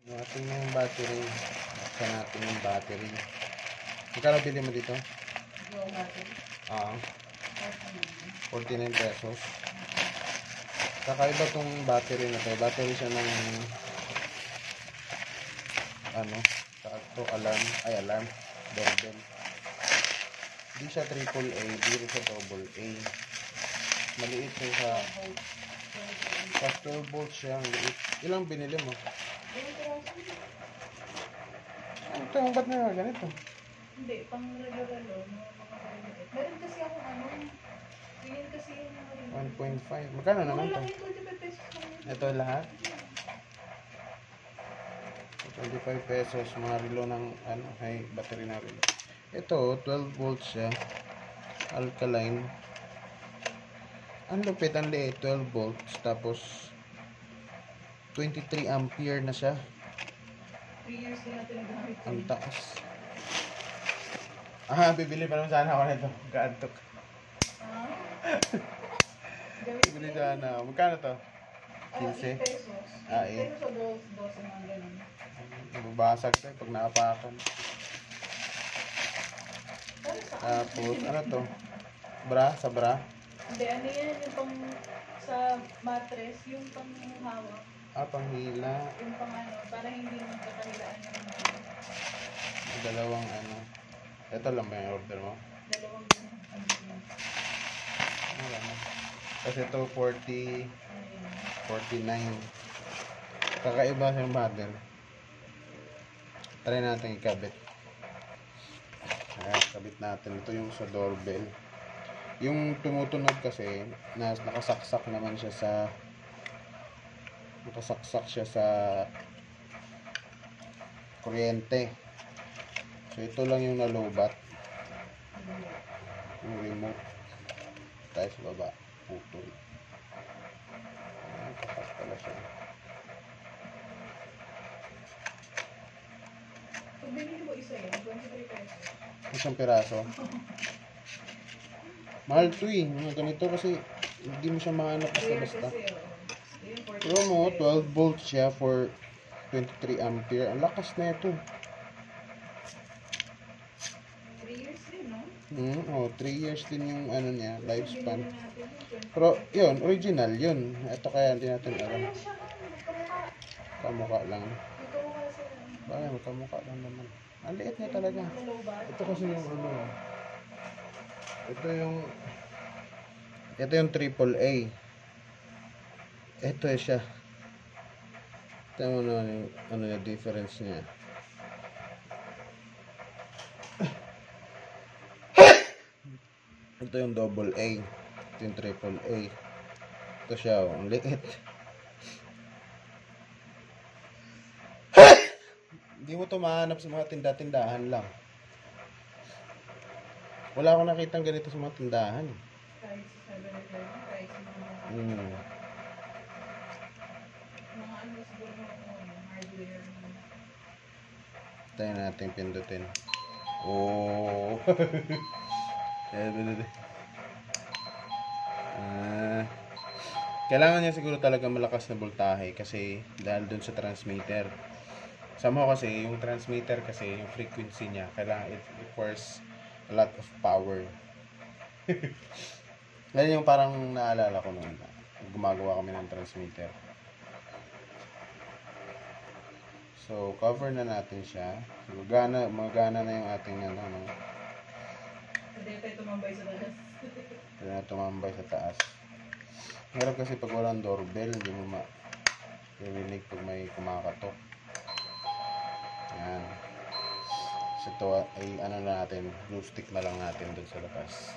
Natin yung battery. Buksan natin yung battery. Magkano bili mo dito? Yung battery. 49 pesos. Kakaiba tong battery na to. Battery siya ng alarm. Doorbell. Hindi siya AAA, hindi rin siya AA. Maliit siya sa 12 volts siya. Maliit. Ilang binili mo? Ito yung ba't na ganito? Hindi, pang regalo. Meron kasi ako tingin kasi yung 1.5. Magkano naman to? 25 pesos lang. Ito lahat? 25 pesos. Mga relo ng high battery na relo. Ito, 12 volts siya. Alkaline. Ang lupit, ang liit. 12 volts. Tapos 23 ampere na siya. 3 years din natin nagamit. Ang taas. Bibili pa naman sana ako nito. Kaantok. Bibili sana ako. Magkano to? 15 pesos. 8. Pesos o 12 mga ganun. Babasag to pag nakapakan. Tapos, ano to? Bra? Sa bra? Hindi, ano yan? Yung pang sa mattress, yung pang hawak. Panghila. Yung pang para hindi mo kakahilaan yung Dalawang Ito lang ba yung order mo? dalawang Wala na. Kasi ito 49. Kakaiba yung mother. Try natin ikabit. Kabit natin. Ito yung sa doorbell. Yung tumutunog kasi nakasaksak naman siya sa kuryente. So ito lang yung nalubat. Yung remote. Tayo sa baba. Putol. Kapas pala siya. Pag binili mo isa yun, 23 pesos. Isang piraso. Mahal to eh. Mga ganito kasi hindi mo siya mahanap basta-basta. Pero mo, 12 volts siya for 23 ampere. Ang lakas na ito. 3 years din, no? 3 years din yung niya, lifespan. Pero yun, original yun. Ito kaya hindi natin alam. Kamukha lang. Bakit magkamukha lang naman. Ang liit niya talaga. Ito kasi yung ito yung AAA. Ito siya. Tama naman yung yung difference niya. Ito yung AA. Ito yung AAA. Ito siya, ang liit. Hindi mo ito mahanap sa mga tinda-tindahan lang. Wala akong nakitang ganito sa mga tindahan. Kahit sa 7-Eleven, kahit sa mga siguro hardware. Tayo natin pindutin. Oh. Kailangan niya siguro talaga malakas na voltahe kasi dahil dun sa transmitter. Somehow kasi yung transmitter kasi yung frequency niya kailangan it requires a lot of power. Yan yung parang naalala ko noon. Gumagawa kami ng transmitter. So cover na natin siya. So, magana na yung ating Hindi tayo tumambay sa taas. Hindi na tumambay sa taas. Hirap kasi pag walang doorbell, hindi mo maririnig pag may kumakatok. Yan. So ito ay na natin, glue stick na lang natin dun sa labas.